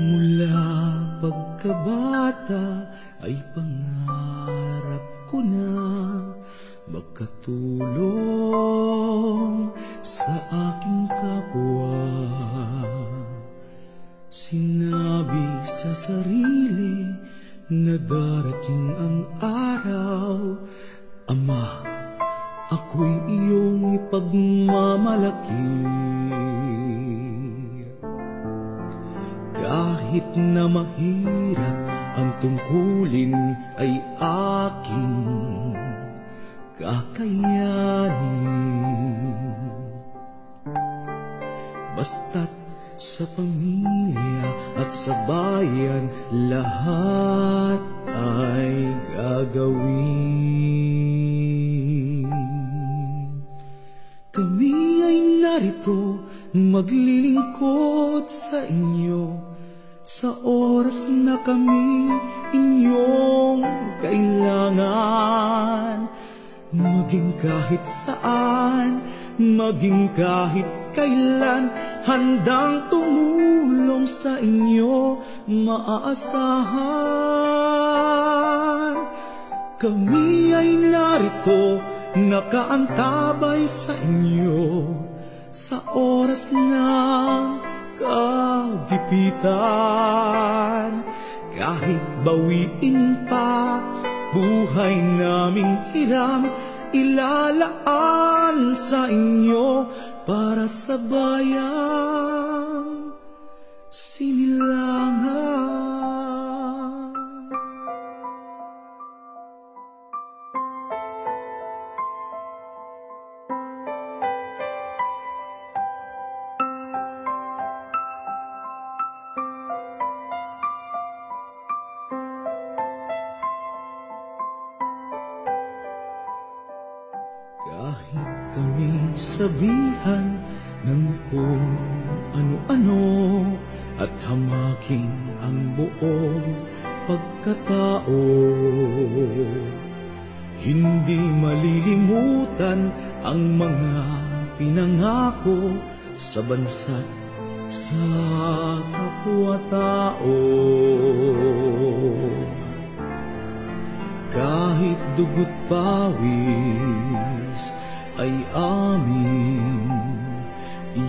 Mula pagkabata ay pangarap ko na makatulong sa aking kapwa. Sinabi sa sarili na darating ang araw, Ama, ako'y iyong ipagmamalaki. Kahit na mahirap ang tungkulin ay aking kakayanin. Basta't sa pamilya at sa bayan lahat ay gagawin. Kami ay narito maglilingkod sa inyo sa oras na kami inyong kailangan. Maging kahit saan, maging kahit kailan, handang tumulong sa inyo, maaasahan. Kami ay narito, nakaantabay sa inyo sa oras ng kagipitan. Kahit bawiin pa buhay naming hiram, ilalaan sa inyo para sa bayang sinilangan. Kahit kaming sabihan ng kung ano-ano at hamaking ang buong pagkatao, hindi malilimutan ang mga pinangako sa bansa't sa kapwa-tao. Kahit dugo't pawis ay amin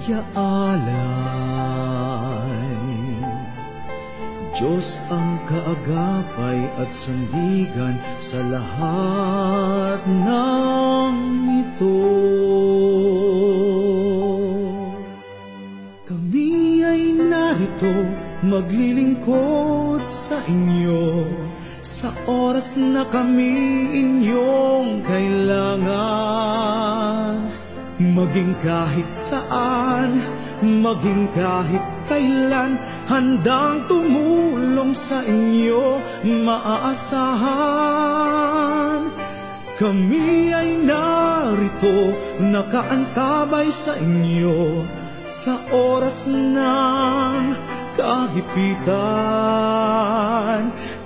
iaalay, Diyos ang kaagapay at sandigan sa lahat ng ito. Kami ay narito maglilingkod sa inyo sa oras na kami inyong kailangan. Maging kahit saan, maging kahit kailan, handang tumulong sa inyo, maaasahan. Kami ay narito, nakaantabay sa inyo sa oras ng kagipitan.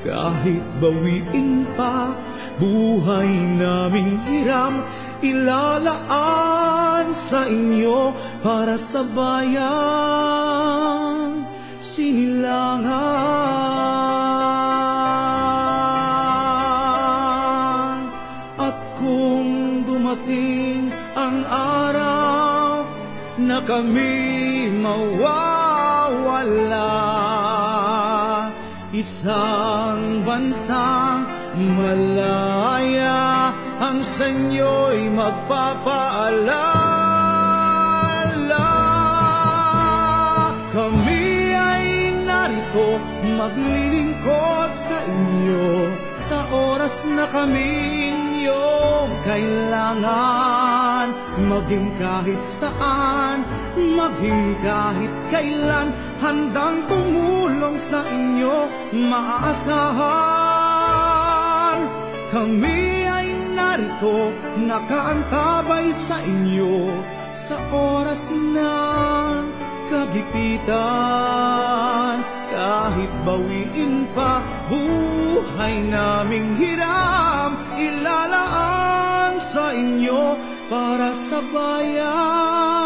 Kahit bawiin pa buhay naming hiram, ilalaan sa inyo para sa bayang sinilangan. At kung dumating ang araw na kami mawawala, isang bansang malaya ang sa inyo'y magpapaalala. Kami ay narito maglilingkod sa inyo sa oras na kami inyong kailangan. Maging kahit saan, maging kahit kailan, handang tumulong sa inyo, maaasahan. Kami ay narito, nakaantabay sa inyo sa oras ng kagipitan. Kahit bawiin pa buhay naming hiram, ilalaan sa inyo para sa bayan